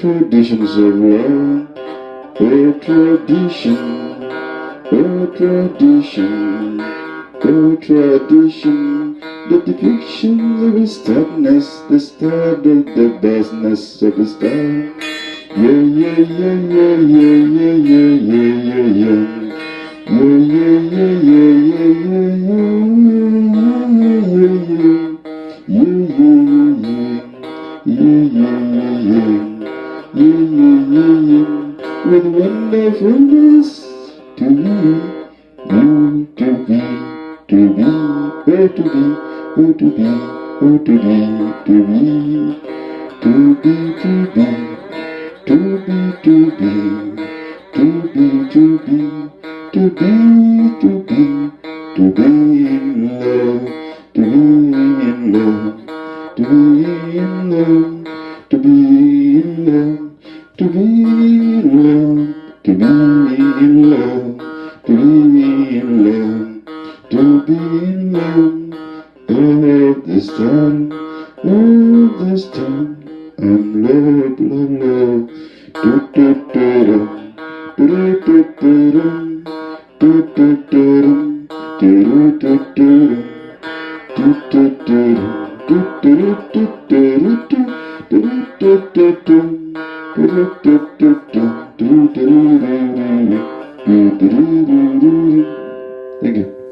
Traditions of love, a tradition, a tradition, a tradition. The depictions of his sadness, the start of the business of his time. Yeah, yeah, yeah, yeah, yeah, yeah, yeah, yeah, yeah, yeah. Yeah, yeah, yeah, yeah, yeah, yeah, yeah, yeah, yeah, yeah, yeah. With wonderfulness to be, you to be, where to be, who to be, who to be, to be, to be, to be. To be, to be, to be, to be, to be, to be, to be in love, to be in love, to be in love, to be in love, to be in love, to be in love, to be in love, to be in love. All of this time, all this time, I'm love, love, love. Do do do do do do do do do do do do do Thank you.